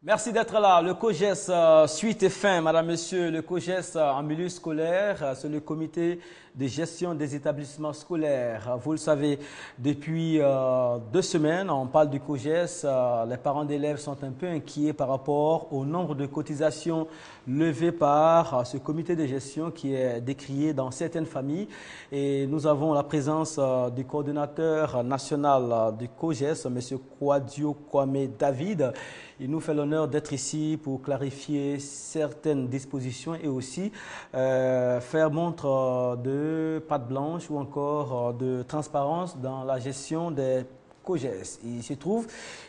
Merci d'être là. Le COJES suite et fin, madame, monsieur. Le COJES en milieu scolaire, c'est le comité de gestion des établissements scolaires. Vous le savez, depuis 2 semaines, on parle du COJES. Les parents d'élèves sont un peu inquiets par rapport au nombre de cotisations levées par ce comité de gestion qui est décrié dans certaines familles. Et nous avons la présence du coordonnateur national du COJES, monsieur Kwadio Kwame David. Il nous fait l'honneur d'être ici pour clarifier certaines dispositions et aussi faire montre de patte blanche ou encore de transparence dans la gestion des COJES. Il se trouve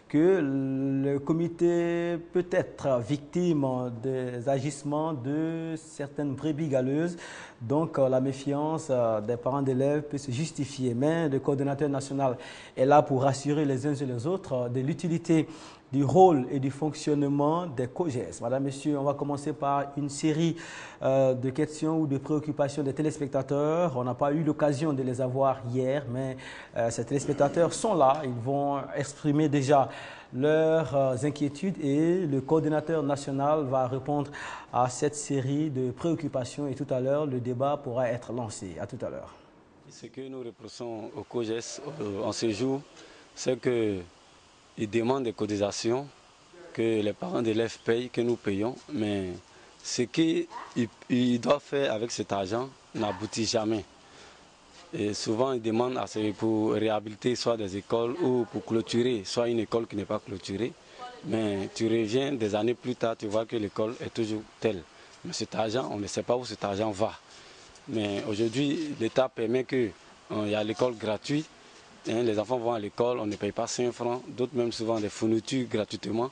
que le comité peut être victime des agissements de certaines brebis galeuses. Donc, la méfiance des parents d'élèves peut se justifier. Mais le coordonnateur national est là pour rassurer les uns et les autres de l'utilité du rôle et du fonctionnement des COJES. Madame, Monsieur, on va commencer par une série de questions ou de préoccupations des téléspectateurs. On n'a pas eu l'occasion de les avoir hier, mais ces téléspectateurs sont là. Ils vont exprimer déjà leurs inquiétudes et le coordinateur national va répondre à cette série de préoccupations et tout à l'heure, le débat pourra être lancé. À tout à l'heure. Ce que nous reprochons au COJES en ce jour, c'est que ils demandent des cotisations que les parents d'élèves payent, que nous payons, mais ce qu'ils doivent faire avec cet argent n'aboutit jamais. Et souvent, ils demandent pour réhabiliter soit des écoles ou pour clôturer, soit une école qui n'est pas clôturée. Mais tu reviens des années plus tard, tu vois que l'école est toujours telle. Mais cet argent, on ne sait pas où cet argent va. Mais aujourd'hui, l'État permet qu'il y a l'école gratuite. Les enfants vont à l'école, on ne paye pas 5 francs, d'autres même souvent des fournitures gratuitement.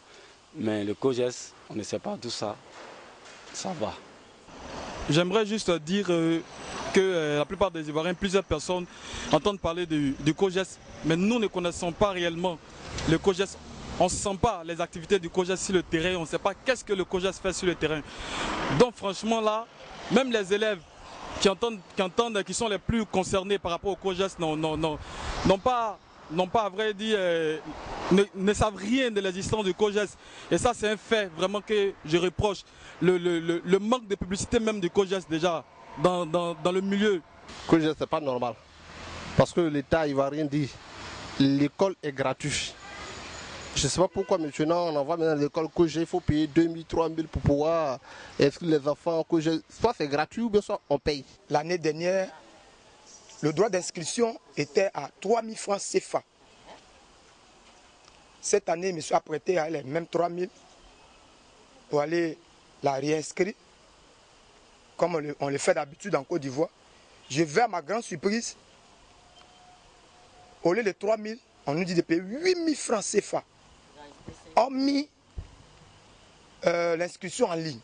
Mais le COJES, on ne sait pas d'où ça va. J'aimerais juste dire que la plupart des Ivoiriens, plusieurs personnes entendent parler du COJES, mais nous ne connaissons pas réellement le COJES. On ne sent pas les activités du COJES sur le terrain, on ne sait pas qu'est-ce que le COJES fait sur le terrain. Donc franchement là, même les élèves qui sont les plus concernés par rapport au COJES n'ont pas à vrai dire, ne savent rien de l'existence du COJES. Et ça c'est un fait vraiment que je reproche. Le manque de publicité même du COJES déjà dans le milieu. COJES c'est pas normal. Parce que l'État il va rien dire. L'école est gratuite. Je ne sais pas pourquoi maintenant on envoie maintenant l'école COJES, il faut payer 2000, 3000 pour pouvoir inscrire les enfants au COJES. Soit c'est gratuit ou bien soit on paye. L'année dernière, le droit d'inscription était à 3000 francs CFA. Cette année, je me suis apprêté à les mêmes 3000 pour aller la réinscrire, comme on le fait d'habitude en Côte d'Ivoire. Je vais à ma grande surprise, au lieu de 3000, on nous dit de payer 8000 francs CFA. Hormis l'inscription en ligne.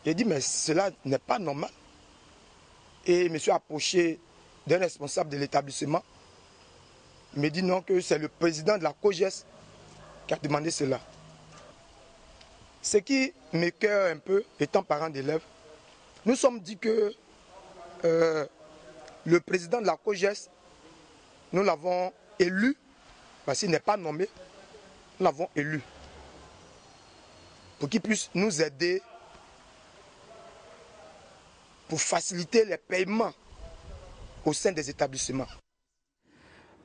J'ai dit, mais cela n'est pas normal. Et je me suis approché d'un responsable de l'établissement. Il me dit non, que c'est le président de la COJES qui a demandé cela. Ce qui m'écoeure un peu, étant parent d'élèves, nous sommes dit que le président de la COJES, nous l'avons élu, parce qu'il n'est pas nommé, nous l'avons élu pour qu'il puisse nous aider pour faciliter les paiements au sein des établissements.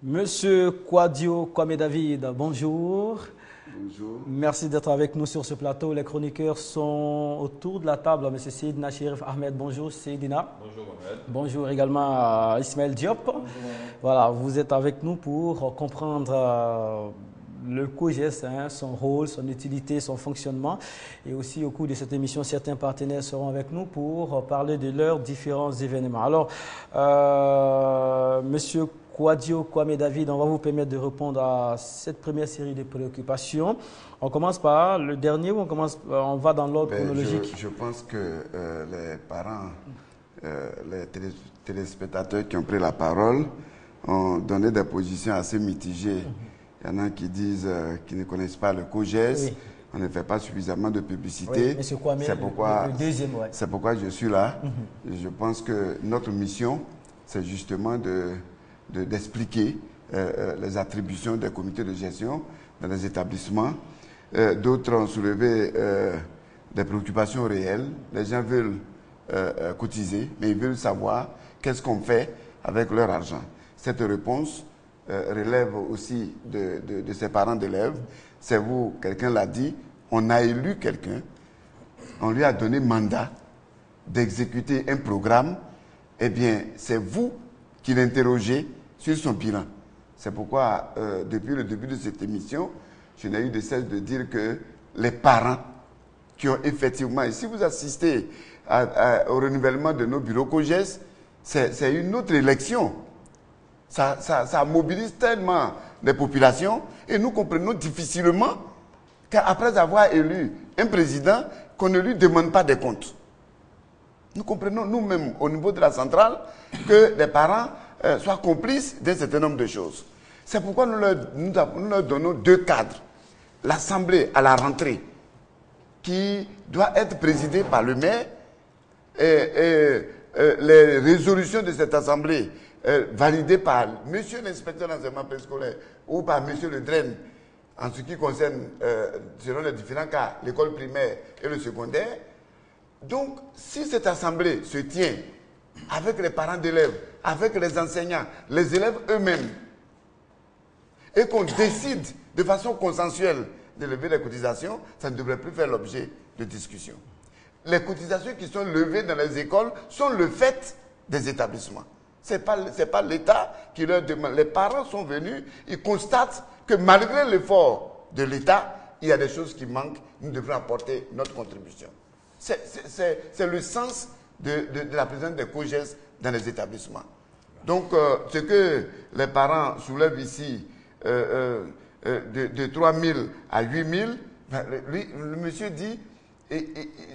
Monsieur Kwadio Kwame David, bonjour. Bonjour. Merci d'être avec nous sur ce plateau. Les chroniqueurs sont autour de la table. Monsieur Seydina Chérif Ahmed, bonjour Seydina. Bonjour Mohamed. Bonjour également Ismaël Diop. Bonjour. Voilà, vous êtes avec nous pour comprendre le COJES, son rôle, son utilité, son fonctionnement. Et aussi au cours de cette émission, certains partenaires seront avec nous pour parler de leurs différents événements. Alors, Monsieur Kwadio Kwame David, on va vous permettre de répondre à cette première série de préoccupations. On commence par le dernier ou on va dans l'ordre chronologique? Je pense que les parents, les téléspectateurs qui ont pris la parole ont donné des positions assez mitigées. Il y en a qui disent qu'ils ne connaissent pas le COJES, oui. On ne fait pas suffisamment de publicité. Oui, c'est pourquoi je suis là. Je pense que notre mission, c'est justement d'expliquer les attributions des comités de gestion dans les établissements, d'autres ont soulevé des préoccupations réelles. Les gens veulent cotiser, mais ils veulent savoir qu'est-ce qu'on fait avec leur argent. Cette réponse relève aussi de ses parents d'élèves. C'est vous, quelqu'un l'a dit, on a élu quelqu'un, on lui a donné mandat d'exécuter un programme, eh bien, c'est vous qui l'interrogez sur son bilan. C'est pourquoi, depuis le début de cette émission, je n'ai eu de cesse de dire que les parents qui ont effectivement, et si vous assistez au renouvellement de nos bureaux COJES, c'est une autre élection. Ça mobilise tellement les populations et nous comprenons difficilement qu'après avoir élu un président, qu'on ne lui demande pas des comptes. Nous comprenons nous-mêmes au niveau de la centrale que les parents soient complices d'un certain nombre de choses. C'est pourquoi nous leur donnons 2 cadres. L'Assemblée à la rentrée, qui doit être présidée par le maire, et les résolutions de cette Assemblée validées par monsieur l'inspecteur d'enseignement préscolaire ou par monsieur le DREN, en ce qui concerne, selon les différents cas, l'école primaire et le secondaire. Donc, si cette assemblée se tient avec les parents d'élèves, avec les enseignants, les élèves eux-mêmes, et qu'on décide de façon consensuelle de lever les cotisations, ça ne devrait plus faire l'objet de discussion. Les cotisations qui sont levées dans les écoles sont le fait des établissements. Ce n'est pas l'État qui leur demande. Les parents sont venus, ils constatent que malgré l'effort de l'État, il y a des choses qui manquent, nous devrons apporter notre contribution. C'est le sens de la présence des COJES dans les établissements. Donc, ce que les parents soulèvent ici, de 3 000 à 8 000, le monsieur dit,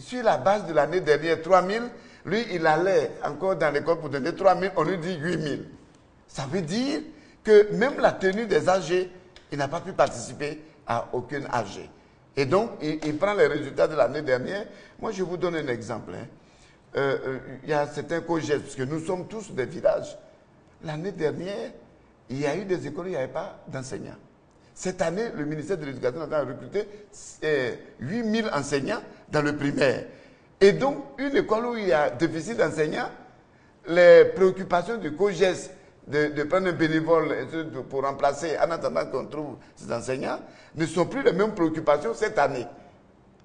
sur la base de l'année dernière, 3 000, lui, il allait encore dans l'école pour donner 3 000, on lui dit 8 000. Ça veut dire que même la tenue des AG, il n'a pas pu participer à aucune AG. Et donc, il prend les résultats de l'année dernière. Moi, je vous donne un exemple. Il y a certains COJES, parce que nous sommes tous des villages. L'année dernière, il y a eu des écoles où il n'y avait pas d'enseignants. Cette année, le ministère de l'Éducation a recruté 8 000 enseignants dans le primaire. Et donc, une école où il y a déficit d'enseignants, les préoccupations du COJES de prendre un bénévole pour remplacer en attendant qu'on trouve ces enseignants ne sont plus les mêmes préoccupations cette année.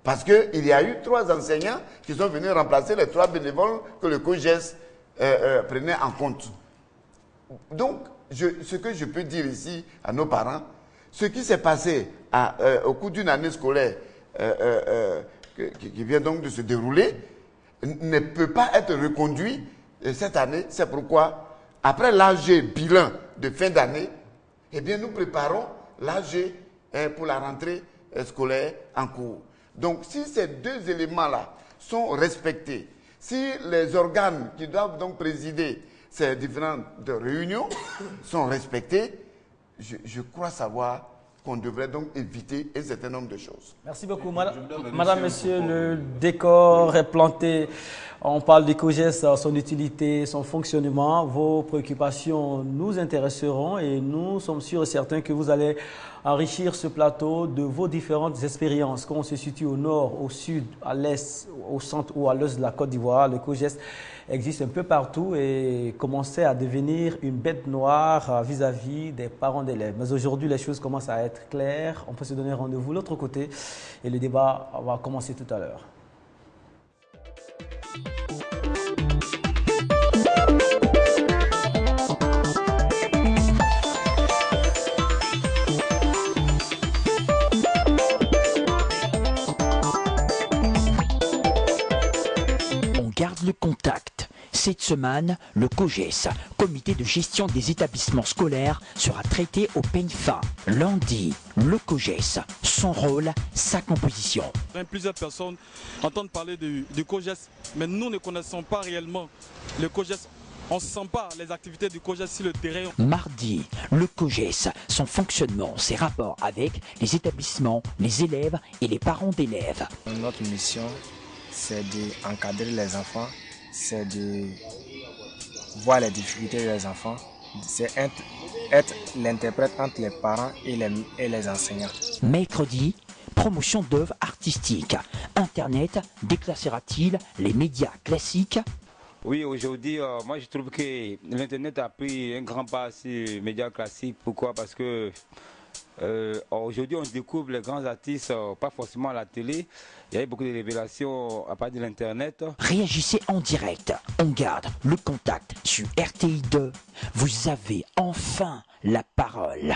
Parce qu'il y a eu 3 enseignants qui sont venus remplacer les 3 bénévoles que le COJES prenait en compte. Donc, ce que je peux dire ici à nos parents, ce qui s'est passé au cours d'une année scolaire qui vient donc de se dérouler ne peut pas être reconduit cette année. C'est pourquoi, après l'AG bilan de fin d'année, eh bien, nous préparons l'AG pour la rentrée scolaire en cours. Donc, si ces 2 éléments-là sont respectés, si les organes qui doivent donc présider ces différentes réunions sont respectés, je crois savoir qu'on devrait donc éviter un certain nombre de choses. Merci beaucoup. Madame, Monsieur, le décor est planté. On parle des COJES, son utilité, son fonctionnement. Vos préoccupations nous intéresseront et nous sommes sûrs et certains que vous allez enrichir ce plateau de vos différentes expériences. Qu'on se situe au nord, au sud, à l'est, au centre ou à l'ouest de la Côte d'Ivoire, le COJES existe un peu partout et commençait à devenir une bête noire vis-à-vis des parents d'élèves. Mais aujourd'hui, les choses commencent à être claires. On peut se donner rendez-vous de l'autre côté et le débat va commencer tout à l'heure. On garde le contact. Cette semaine, le COJES, comité de gestion des établissements scolaires, sera traité au peigne fin. Lundi, le COJES, son rôle, sa composition. Plusieurs personnes entendent parler du COJES, mais nous ne connaissons pas réellement le COJES. On ne sent pas les activités du COJES sur le terrain. Mardi, le COJES, son fonctionnement, ses rapports avec les établissements, les élèves et les parents d'élèves. Notre mission, c'est d'encadrer les enfants, c'est de voir les difficultés des enfants, c'est être l'interprète entre les parents et les enseignants. Mercredi, promotion d'œuvres artistiques. Internet déclassera-t-il les médias classiques? Oui, aujourd'hui, moi je trouve que l'Internet a pris un grand pas sur les médias classiques. Pourquoi? Parce que aujourd'hui on découvre les grands artistes, pas forcément à la télé. Il y a eu beaucoup de révélations à partir de l'Internet. Réagissez en direct. On garde le contact sur RTI2. Vous avez enfin la parole.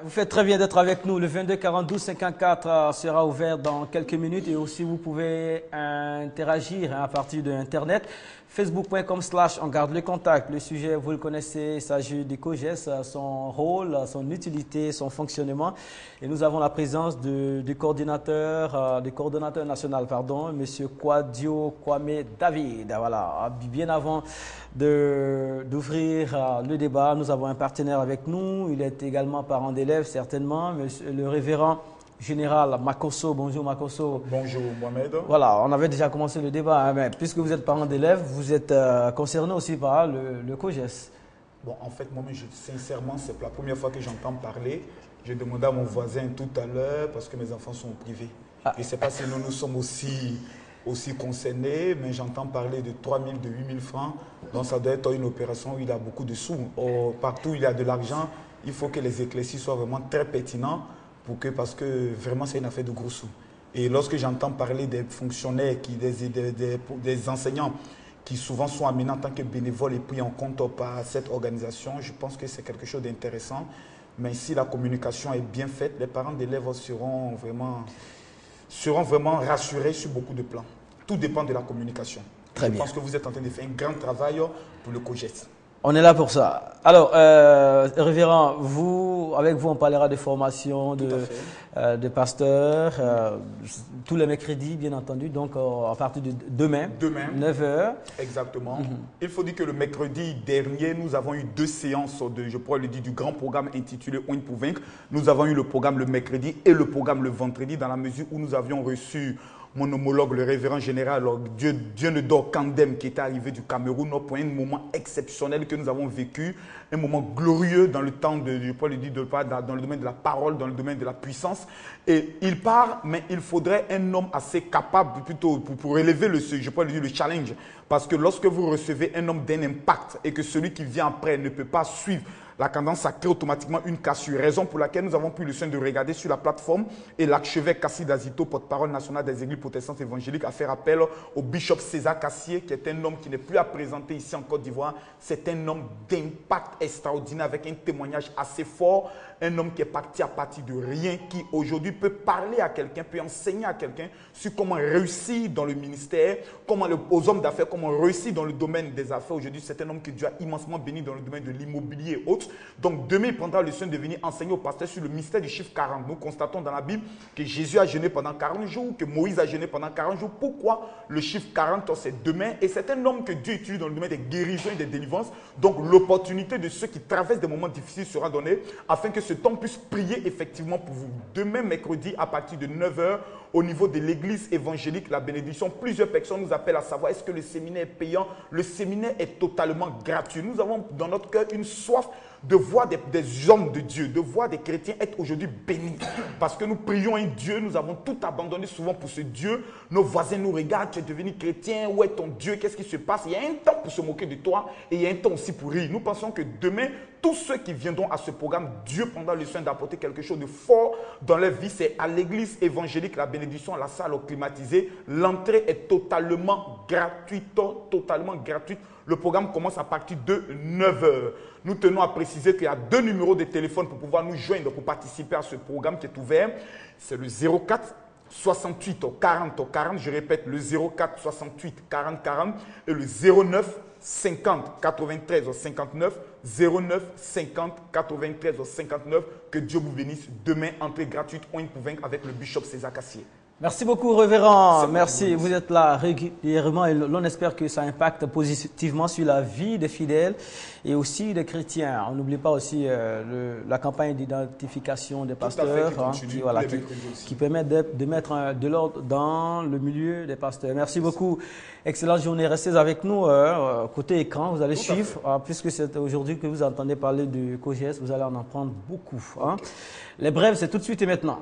Vous faites très bien d'être avec nous. Le 22 42 54 sera ouvert dans quelques minutes et aussi vous pouvez interagir à partir de Internet. Facebook.com/on garde le contact. Le sujet, vous le connaissez, il s'agit du COJES, son rôle, son utilité, son fonctionnement. Et nous avons la présence du coordonnateur national, M. Kwadio Kwame David. Voilà. Bien avant d'ouvrir le débat, nous avons un partenaire avec nous. Il est également parent d'élèves, certainement, le révérend Général Makosso. Bonjour Makosso. Bonjour Mohamed. Voilà, on avait déjà commencé le débat, hein, mais puisque vous êtes parent d'élèves, vous êtes concerné aussi par le COJES. Bon, en fait, moi-même, sincèrement, c'est la première fois que j'entends parler. J'ai demandé à mon voisin tout à l'heure parce que mes enfants sont privés. Je ne sais pas si nous sommes aussi concernés, mais j'entends parler de 3 000, de 8 000 francs. Donc ça doit être une opération où il y a beaucoup de sous. Partout où il y a de l'argent, il faut que les éclaircies soient vraiment très pertinents. Parce que vraiment c'est une affaire de gros sous. Et lorsque j'entends parler des fonctionnaires, des enseignants qui souvent sont amenés en tant que bénévoles et pris en compte par cette organisation, je pense que c'est quelque chose d'intéressant. Mais si la communication est bien faite, les parents d'élèves seront vraiment rassurés sur beaucoup de plans. Tout dépend de la communication. Je pense que vous êtes en train de faire un grand travail pour le COJES. On est là pour ça. Alors, révérend, avec vous, on parlera de formation de pasteurs, tous les mercredis, bien entendu, donc à partir de demain 9h. Exactement. Il faut dire que le mercredi dernier, nous avons eu 2 séances du grand programme intitulé On pour vaincre. Nous avons eu le programme le mercredi et le programme le vendredi, dans la mesure où nous avions reçu mon homologue, le révérend général Dieu ne dort Kandem, qui était arrivé du Cameroun pour un moment exceptionnel que nous avons vécu, un moment glorieux dans le temps dans le domaine de la parole, dans le domaine de la puissance. Et il part, mais il faudrait un homme assez capable plutôt pour élever le challenge. Parce que lorsque vous recevez un homme d'un impact et que celui qui vient après ne peut pas suivre, la tendance, ça crée automatiquement une cassure. Raison pour laquelle nous avons pris le soin de regarder sur la plateforme et l'archevêque Kassi Dazito, porte-parole national des églises protestantes évangéliques, a fait appel au bishop César Cassier, qui est un homme qui n'est plus à présenter ici en Côte d'Ivoire. C'est un homme d'impact extraordinaire avec un témoignage assez fort. Un homme qui est parti à partir de rien, qui aujourd'hui peut parler à quelqu'un, peut enseigner à quelqu'un sur comment réussir dans le ministère, aux hommes d'affaires, comment réussir dans le domaine des affaires. Aujourd'hui, c'est un homme que Dieu a immensément béni dans le domaine de l'immobilier et autres. Donc demain, il prendra le soin de venir enseigner au pasteur sur le mystère du chiffre 40. Nous constatons dans la Bible que Jésus a jeûné pendant 40 jours, que Moïse a jeûné pendant 40 jours. Pourquoi le chiffre 40, c'est demain? Et c'est un homme que Dieu utilise dans le domaine des guérisons et des délivrances. Donc l'opportunité de ceux qui traversent des moments difficiles sera donnée afin que ce temps puisse prier effectivement pour vous. Demain, mercredi, à partir de 9h, au niveau de l'église évangélique, la bénédiction, plusieurs personnes nous appellent à savoir est-ce que le séminaire est payant? Le séminaire est totalement gratuit. Nous avons dans notre cœur une soif de voir des hommes de Dieu, de voir des chrétiens être aujourd'hui bénis. Parce que nous prions un Dieu, nous avons tout abandonné souvent pour ce Dieu. Nos voisins nous regardent, tu es devenu chrétien, où est ton Dieu, qu'est-ce qui se passe? Il y a un temps pour se moquer de toi et il y a un temps aussi pour rire. Nous pensons que demain, tous ceux qui viendront à ce programme, Dieu prendra le soin d'apporter quelque chose de fort dans leur vie. C'est à l'église évangélique, la bénédiction, la salle climatisée. L'entrée est totalement gratuite, Le programme commence à partir de 9h. Nous tenons à préciser qu'il y a 2 numéros de téléphone pour pouvoir nous joindre, pour participer à ce programme qui est ouvert. C'est le 04 68 40 40. Je répète, le 04 68 40 40 et le 09 50 93 59. 09 50 93 59. Que Dieu vous bénisse. Demain, entrée gratuite, on pour vaincre avec le bishop César Cassier. Merci beaucoup, révérend. Merci. Vous êtes là régulièrement et l'on espère que ça impacte positivement sur la vie des fidèles et aussi des chrétiens. On n'oublie pas aussi la campagne d'identification des pasteurs qui permet de mettre de l'ordre dans le milieu des pasteurs. Merci beaucoup. Excellente journée. Restez avec nous côté écran. Vous allez suivre, puisque c'est aujourd'hui que vous entendez parler du COJES, vous allez en apprendre beaucoup. Les brèves, c'est tout de suite et maintenant.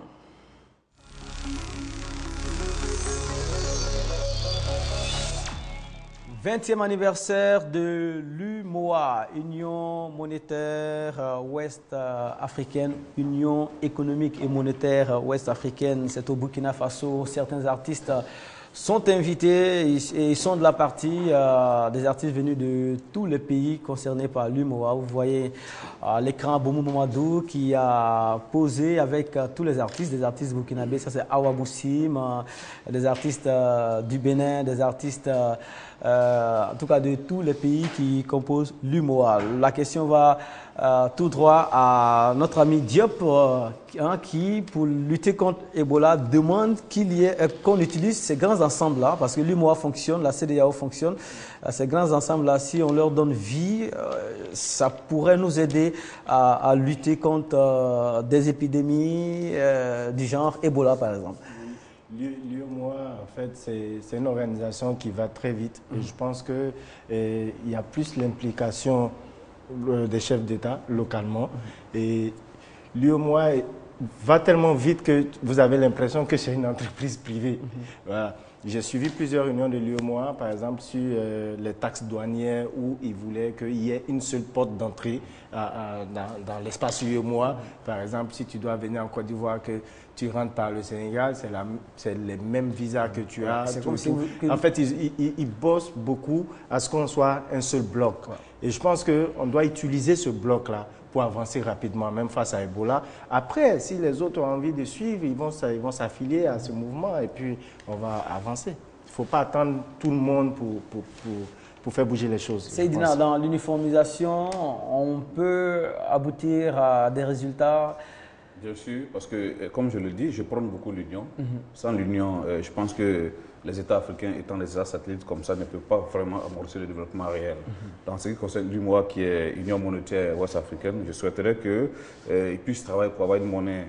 20e anniversaire de l'UMOA, Union monétaire ouest-africaine, Union économique et monétaire ouest-africaine. C'est au Burkina Faso. Certains artistes sont invités et ils sont de la partie des artistes venus de tous les pays concernés par l'UMOA. Vous voyez à l'écran Boumou Mamadou qui a posé avec tous les artistes, des artistes burkinabés. Ça c'est Awa Boussim, des artistes du Bénin, des artistes en tout cas de tous les pays qui composent l'UMOA. La question va tout droit à notre ami Diop qui, pour lutter contre Ebola, demande qu'on utilise ces grands ensembles-là, parce que l'UMOA fonctionne, la CEDEAO fonctionne. Ces grands ensembles-là, si on leur donne vie, ça pourrait nous aider à lutter contre des épidémies du genre Ebola, par exemple. L'UMOA, en fait, c'est une organisation qui va très vite. Et je pense qu'il y a plus l'implication des chefs d'État localement. Et l'UMOA va tellement vite que vous avez l'impression que c'est une entreprise privée. Voilà. J'ai suivi plusieurs réunions de l'UMOA, par exemple, sur les taxes douanières où ils voulaient qu'il y ait une seule porte d'entrée dans l'espace UMOA. Par exemple, si tu dois venir en Côte d'Ivoire, que tu rentres par le Sénégal, c'est les mêmes visas que tu as. En fait, ils bossent beaucoup à ce qu'on soit un seul bloc. Ouais. Et je pense qu'on doit utiliser ce bloc-là pour avancer rapidement, même face à Ebola. Après, si les autres ont envie de suivre, ils vont s'affilier à ce mouvement et puis on va avancer. Il ne faut pas attendre tout le monde pour faire bouger les choses. Seydina, dans l'uniformisation, on peut aboutir à des résultats? Bien sûr, parce que, comme je le dis, je prône beaucoup l'union. Sans l'union, je pense que les États africains, étant des États satellites comme ça, ne peuvent pas vraiment amorcer le développement réel. Dans ce qui concerne l'UMOA, qui est Union monétaire ouest-africaine, je souhaiterais qu'ils puissent travailler pour avoir une monnaie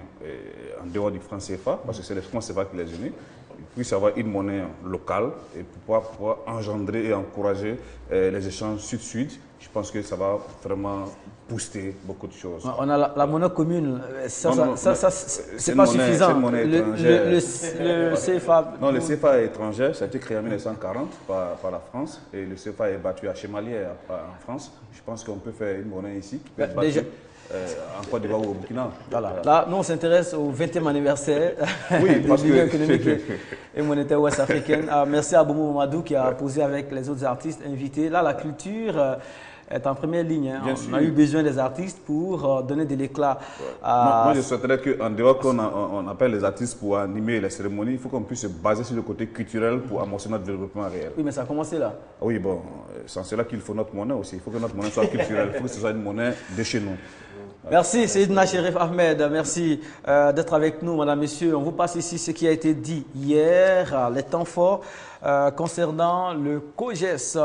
en dehors du franc CFA, parce que c'est le franc CFA qui les unit. Ils puissent avoir une monnaie locale et pouvoir engendrer et encourager les échanges sud-sud. Je pense que ça va vraiment booster beaucoup de choses. On a la monnaie commune, c'est pas suffisant. Le CFA. Non, le CFA est étranger, ça a été créé en 1940 par la France et le CFA est battu à Chemalier en France. Je pense qu'on peut faire une monnaie ici qui peut être battue en Côte d'Ivoire ou au Burkina. Voilà. Là, nous on s'intéresse au 20e anniversaire de l'Union économique et monétaire ouest-africaine. Merci à Boumou Mamadou qui a posé avec les autres artistes invités. Là, la culture est en première ligne. On a eu besoin des artistes pour donner de l'éclat. Moi, je souhaiterais qu'en dehors qu'on appelle les artistes pour animer les cérémonies, il faut qu'on puisse se baser sur le côté culturel pour amorcer notre développement réel. Oui, mais ça a commencé là. Oui, bon, c'est en cela qu'il faut notre monnaie aussi. Il faut que notre monnaie soit culturelle. Il faut que ce soit une monnaie de chez nous. Merci Seydina Chérif Ahmed, merci d'être avec nous, madame, messieurs. On vous passe ici ce qui a été dit hier, les temps forts concernant le COGES.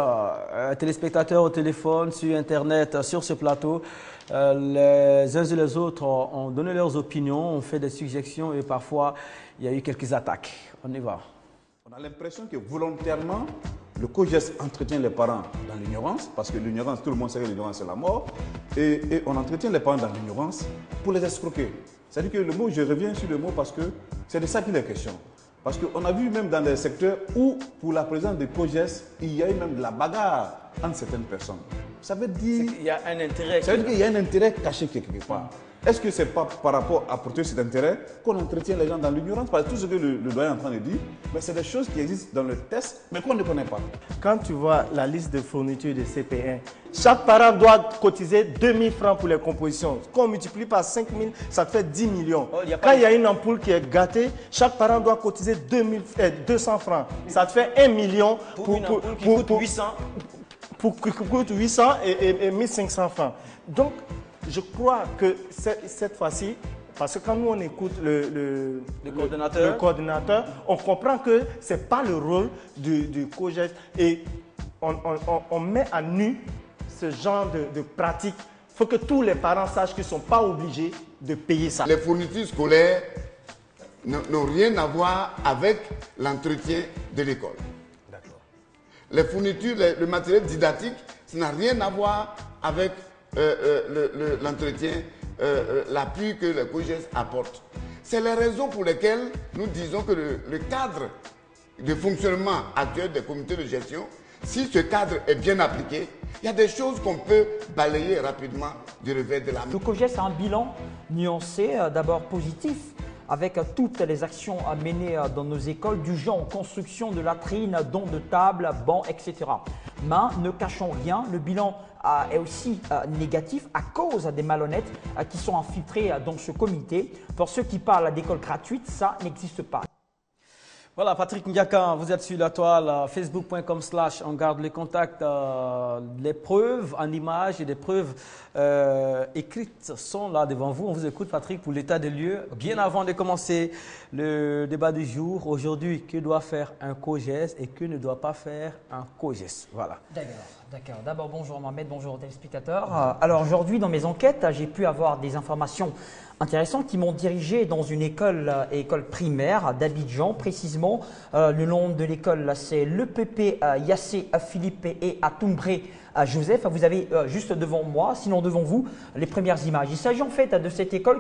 Téléspectateurs au téléphone, sur Internet, sur ce plateau, les uns et les autres ont donné leurs opinions, ont fait des suggestions et parfois il y a eu quelques attaques. On y va. On a l'impression que volontairement, le COGES entretient les parents dans l'ignorance, parce que l'ignorance, tout le monde sait que l'ignorance c'est la mort, et on entretient les parents dans l'ignorance pour les escroquer. C'est-à-dire que le mot, je reviens sur le mot parce que c'est de ça qu'il est question. Parce qu'on a vu même dans des secteurs où, pour la présence de COGES, il y a eu même de la bagarre entre certaines personnes. Ça veut dire qu'il y a un intérêt. Ça veut dire qu'il y a un intérêt caché quelque part. Est-ce que ce n'est pas par rapport à porter cet intérêt qu'on entretient les gens dans l'ignorance? Parce que tout ce que le doyen est en train de dire, c'est des choses qui existent dans le test, mais qu'on ne connaît pas. Quand tu vois la liste de fournitures de CP1, chaque parent doit cotiser 2000 francs pour les compositions. Quand on multiplie par 5000, ça te fait 10 millions. Quand il y a une ampoule qui est gâtée, chaque parent doit cotiser 200 francs. Ça te fait 1 million pour une ampoule qui coûte 800. Pour coûte 800 et 1500 francs. Donc, je crois que cette fois-ci, parce que quand nous on écoute le coordinateur, on comprend que ce n'est pas le rôle du COGES et on met à nu ce genre de pratique. Il faut que tous les parents sachent qu'ils ne sont pas obligés de payer ça. Les fournitures scolaires n'ont rien à voir avec l'entretien de l'école. Les fournitures, le matériel didactique, ça n'a rien à voir avec l'entretien, l'appui que le COGES apporte. C'est les raisons pour lesquelles nous disons que le cadre de fonctionnement actuel des comités de gestion, Si ce cadre est bien appliqué, il y a des choses qu'on peut balayer rapidement du revers de la main. Le COJES a un bilan nuancé, d'abord positif, avec toutes les actions menées dans nos écoles, du genre construction de latrines, dons de tables, bancs, etc. Mais ne cachons rien, le bilan est aussi négatif à cause des malhonnêtes qui sont infiltrés dans ce comité. Pour ceux qui parlent d'école gratuite, ça n'existe pas. Voilà, Patrick Ndiaka, vous êtes sur la toile, facebook.com/on garde les contacts. Les preuves en images et des preuves écrites sont là devant vous. On vous écoute, Patrick, pour l'état des lieux. Bien avant de commencer le débat du jour, aujourd'hui, que doit faire un COJES et que ne doit pas faire un COJES? Voilà. D'accord. D'abord, bonjour Mohamed, bonjour aux téléspectateurs. Alors aujourd'hui, dans mes enquêtes, j'ai pu avoir des informations intéressantes qui m'ont dirigé dans une école primaire d'Abidjan, précisément. Le nom de l'école, c'est l'EPP Yassé Philippe et Atumbré Joseph. Vous avez juste devant moi, sinon devant vous, les premières images. Il s'agit en fait de cette école.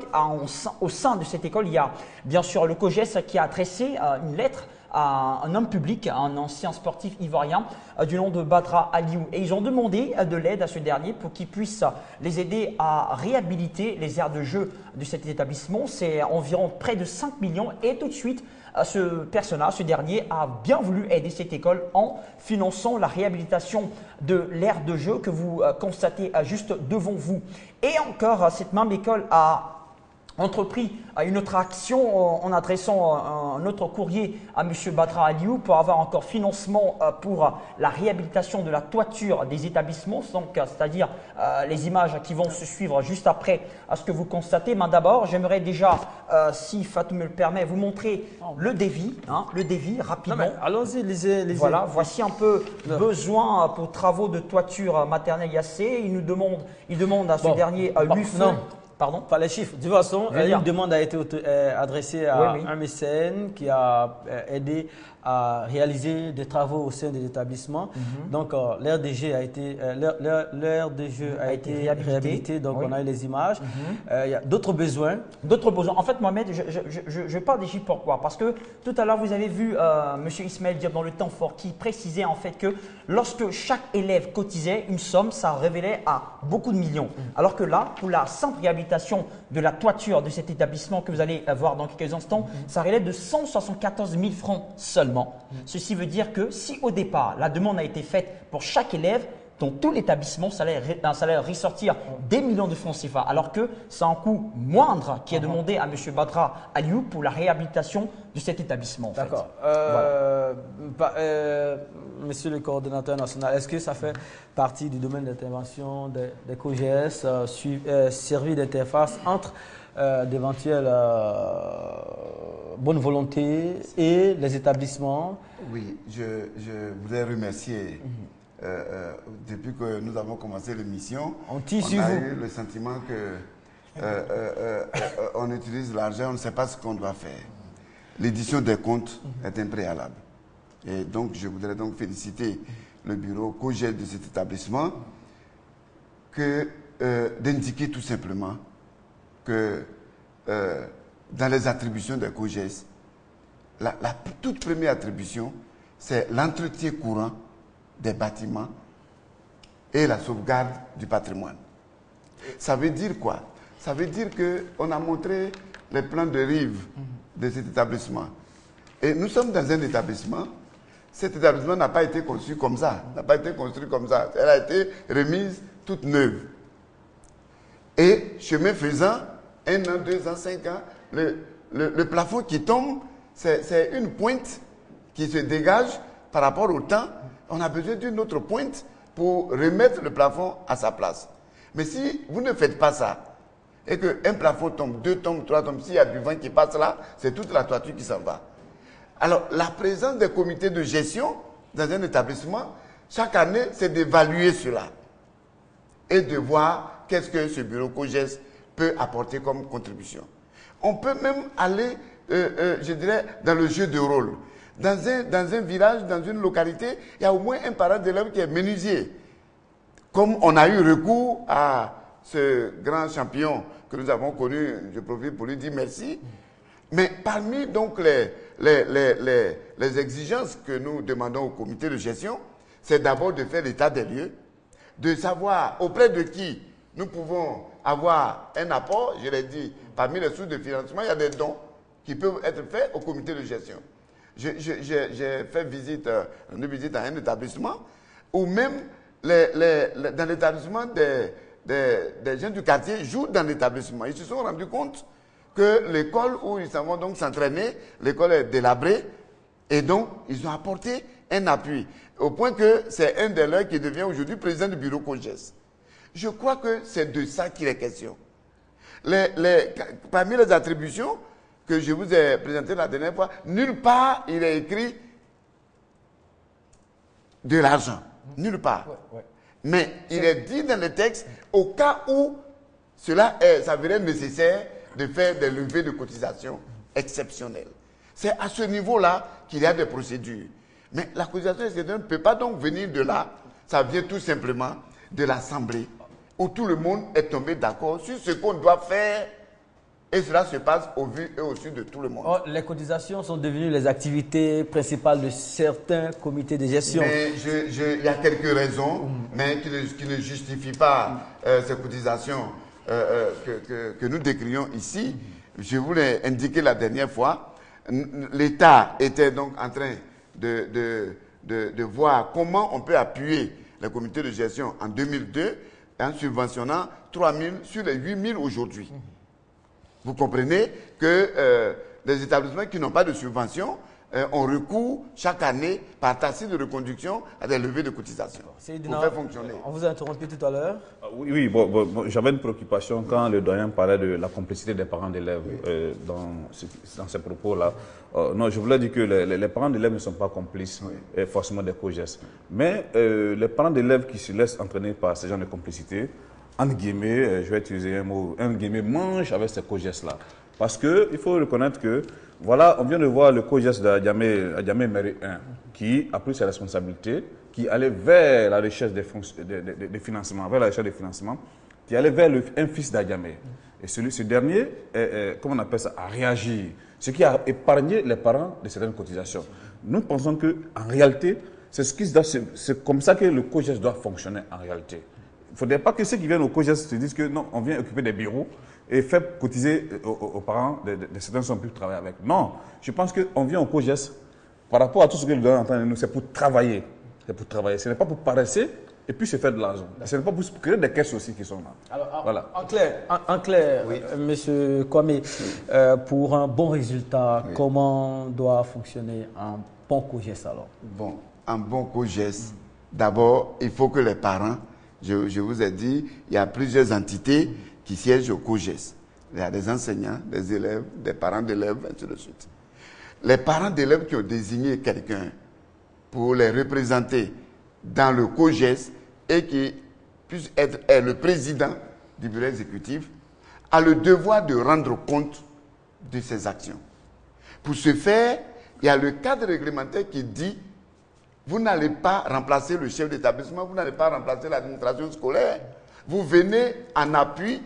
Au sein de cette école, il y a bien sûr le COJES qui a adressé une lettre à un homme public, un ancien sportif ivoirien du nom de Badra Aliou. Et ils ont demandé de l'aide à ce dernier pour qu'il puisse les aider à réhabiliter les aires de jeu de cet établissement. C'est environ près de 5 millions. Et tout de suite, ce dernier a bien voulu aider cette école en finançant la réhabilitation de l'aire de jeu que vous constatez juste devant vous. Et encore, cette même école a entrepris une autre action en adressant un autre courrier à M. Badra Aliou pour avoir encore financement pour la réhabilitation de la toiture des établissements, c'est-à-dire les images qui vont se suivre juste après à ce que vous constatez. Mais d'abord, j'aimerais déjà, si Fatou me le permet, vous montrer le devis rapidement. Allons-y, lisez. Voilà, voici un peu besoin pour travaux de toiture maternelle Yassé. Il demande à ce dernier l'UFE. Pardon? Pas les chiffres. De toute façon, une demande a été adressée à un mécène qui a aidé à réaliser des travaux au sein de l'établissement. Donc, l'aire de jeu a été, réhabilitée. Donc, on a eu les images. Il y a d'autres besoins. En fait, Mohamed, je parle des chiffres. Pourquoi? Parce que tout à l'heure, vous avez vu M. Ismaël Diop dans le temps fort qui précisait en fait que lorsque chaque élève cotisait une somme, ça révélait à beaucoup de millions. Alors que là, pour la simple réhabilitation de la toiture de cet établissement que vous allez voir dans quelques instants, ça relève de 174 000 francs seulement. Ceci veut dire que si au départ, la demande a été faite pour chaque élève, dans tout l'établissement, ça allait ressortir des millions de francs CFA, alors que c'est un coût moindre qui est demandé à M. Badra Aliou pour la réhabilitation de cet établissement. D'accord. Monsieur le coordonnateur national, est-ce que ça fait partie du domaine d'intervention des COJES, servir d'interface entre d'éventuelles bonne volonté et les établissements? Oui, je voudrais remercier. Depuis que nous avons commencé l'émission, on a eu le sentiment que on utilise l'argent, on ne sait pas ce qu'on doit faire. L'édition des comptes est un préalable. Et donc, je voudrais donc féliciter le bureau COJES de cet établissement d'indiquer tout simplement que dans les attributions des COJES, la toute première attribution, c'est l'entretien courant des bâtiments et la sauvegarde du patrimoine. Ça veut dire quoi? Ça veut dire qu'on a montré les plans de rive de cet établissement. Et nous sommes dans un établissement. Cet établissement n'a pas été conçu comme ça, n'a pas été construit comme ça. Elle a été remise toute neuve. Et chemin faisant, 1 an, 2 ans, 5 ans, le plafond qui tombe, c'est une pointe qui se dégage par rapport au temps. On a besoin d'une autre pointe pour remettre le plafond à sa place. Mais si vous ne faites pas ça, et qu'un plafond tombe, 2 tombes, 3 tombes, s'il y a du vent qui passe là, c'est toute la toiture qui s'en va. Alors, la présence des comités de gestion dans un établissement, chaque année, c'est d'évaluer cela et de voir qu'est-ce que ce bureau COJES peut apporter comme contribution. On peut même aller, je dirais, dans le jeu de rôle. Dans un village, dans une localité, il y a au moins un parent d'élève qui est menuisier. Comme on a eu recours à ce grand champion que nous avons connu, je profite pour lui dire merci. Mais parmi donc les exigences que nous demandons au comité de gestion, c'est d'abord de faire l'état des lieux, de savoir auprès de qui nous pouvons avoir un apport. Je l'ai dit, parmi les sources de financement, il y a des dons qui peuvent être faits au comité de gestion. J'ai fait visite à un établissement où même dans l'établissement des gens du quartier jouent dans l'établissement. Ils se sont rendus compte que l'école où ils s'en vont donc s'entraîner, l'école est délabrée, et donc ils ont apporté un appui, au point que c'est un des leurs qui devient aujourd'hui président du bureau COGES. Je crois que c'est de ça qu'il est question. Parmi les attributions que je vous ai présentées la dernière fois, nulle part il est écrit de l'argent. Nulle part. Mais il est dit dans le texte, au cas où cela s'avérait nécessaire de faire des levées de cotisation exceptionnelles. C'est à ce niveau-là qu'il y a des procédures. Mais la cotisation exceptionnelle ne peut pas donc venir de là. Ça vient tout simplement de l'Assemblée, où tout le monde est tombé d'accord sur ce qu'on doit faire. Et cela se passe au vu et au su de tout le monde. Or, les cotisations sont devenues les activités principales de certains comités de gestion. Mais il y a quelques raisons, mais qui ne justifient pas ces cotisations que nous décrions ici. Je vous l'ai indiqué la dernière fois. L'État était donc en train de voir comment on peut appuyer les comités de gestion en 2002 en subventionnant 3 000 sur les 8 000 aujourd'hui. Vous comprenez que les établissements qui n'ont pas de subvention ont recours chaque année par tacite de reconduction à des levées de cotisation pour faire fonctionner. On vous a interrompu tout à l'heure. Oui, j'avais une préoccupation quand le doyen parlait de la complicité des parents d'élèves dans ces propos-là. Non, je voulais dire que les parents d'élèves ne sont pas complices forcément des COGES. Mais les parents d'élèves qui se laissent entraîner par ces gens de complicité, entre guillemets, je vais utiliser un mot, entre guillemets, mange avec ces COGES-là. Parce qu'il faut reconnaître que, voilà, on vient de voir le COGES d'Adjamé Mairie 1, qui a pris ses responsabilités, qui allait vers la recherche des financements, qui allait vers un fils d'Adjamé. Et ce dernier, comment on appelle ça, a réagi, ce qui a épargné les parents de certaines cotisations. Nous pensons qu'en réalité, c'est comme ça que le COGES doit fonctionner en réalité. Il ne faudrait pas que ceux qui viennent au COGES se disent que non, on vient occuper des bureaux et faire cotiser aux parents de certains sont plus travailler avec. Non, je pense qu'on vient au COGES par rapport à tout ce que nous devons entendre de nous, c'est pour travailler. C'est pour travailler. Ce n'est pas pour paraisser et puis se faire de l'argent. Ce n'est pas pour créer des caisses aussi qui sont là. Alors, voilà. En clair, oui. Monsieur Kwame, pour un bon résultat, comment doit fonctionner un bon COGES alors? Bon, un bon COGES, d'abord, il faut que les parents, je vous ai dit, il y a plusieurs entités qui siègent au COGES. Il y a des enseignants, des élèves, des parents d'élèves, ainsi de suite. Les parents d'élèves qui ont désigné quelqu'un pour les représenter dans le COGES et qui puisse être le président du bureau exécutif, a le devoir de rendre compte de ses actions. Pour ce faire, il y a le cadre réglementaire qui dit vous n'allez pas remplacer le chef d'établissement, vous n'allez pas remplacer l'administration scolaire. Vous venez en appui,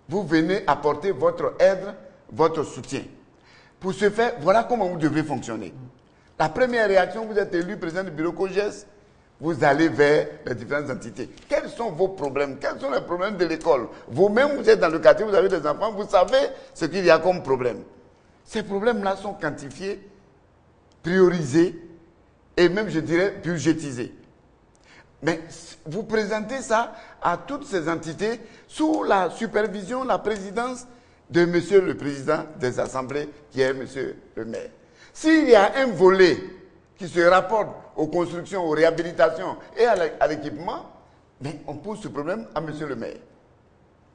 vous venez apporter votre aide, votre soutien. Pour ce faire, voilà comment vous devez fonctionner. La première réaction, vous êtes élu président du bureau COGES, vous allez vers les différentes entités. Quels sont vos problèmes? Quels sont les problèmes de l'école? Vous-même, vous êtes dans le quartier, vous avez des enfants, vous savez ce qu'il y a comme problème. Ces problèmes-là sont quantifiés, priorisés, et même, je dirais, budgétisé. Mais vous présentez ça à toutes ces entités sous la supervision, la présidence de monsieur le président des assemblées, qui est monsieur le maire. S'il y a un volet qui se rapporte aux constructions, aux réhabilitations et à l'équipement, mais on pose ce problème à monsieur le maire.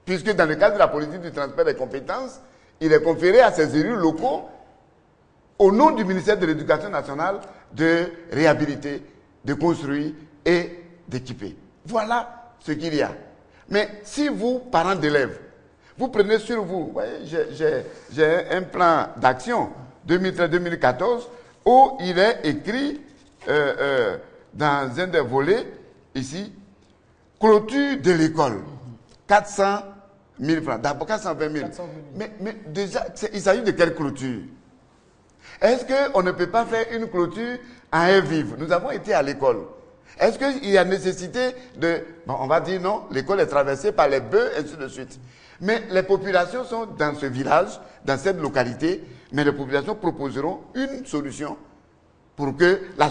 Puisque dans le cadre de la politique du transfert des compétences, il est conféré à ses élus locaux, au nom du ministère de l'Éducation nationale, de réhabiliter, de construire et d'équiper. Voilà ce qu'il y a. Mais si vous, parents d'élèves, vous prenez sur vous, vous voyez, j'ai un plan d'action 2013-2014 où il est écrit dans un des volets, ici, clôture de l'école, 400 000 francs, d'abord 420 000. Mais déjà, il s'agit de quelle clôture? Est-ce qu'on ne peut pas faire une clôture à un vivre? Nous avons été à l'école. Est-ce qu'il y a nécessité de... Bon, on va dire non, l'école est traversée par les bœufs, ainsi de suite. Mais les populations sont dans ce village, dans cette localité, mais les populations proposeront une solution pour que la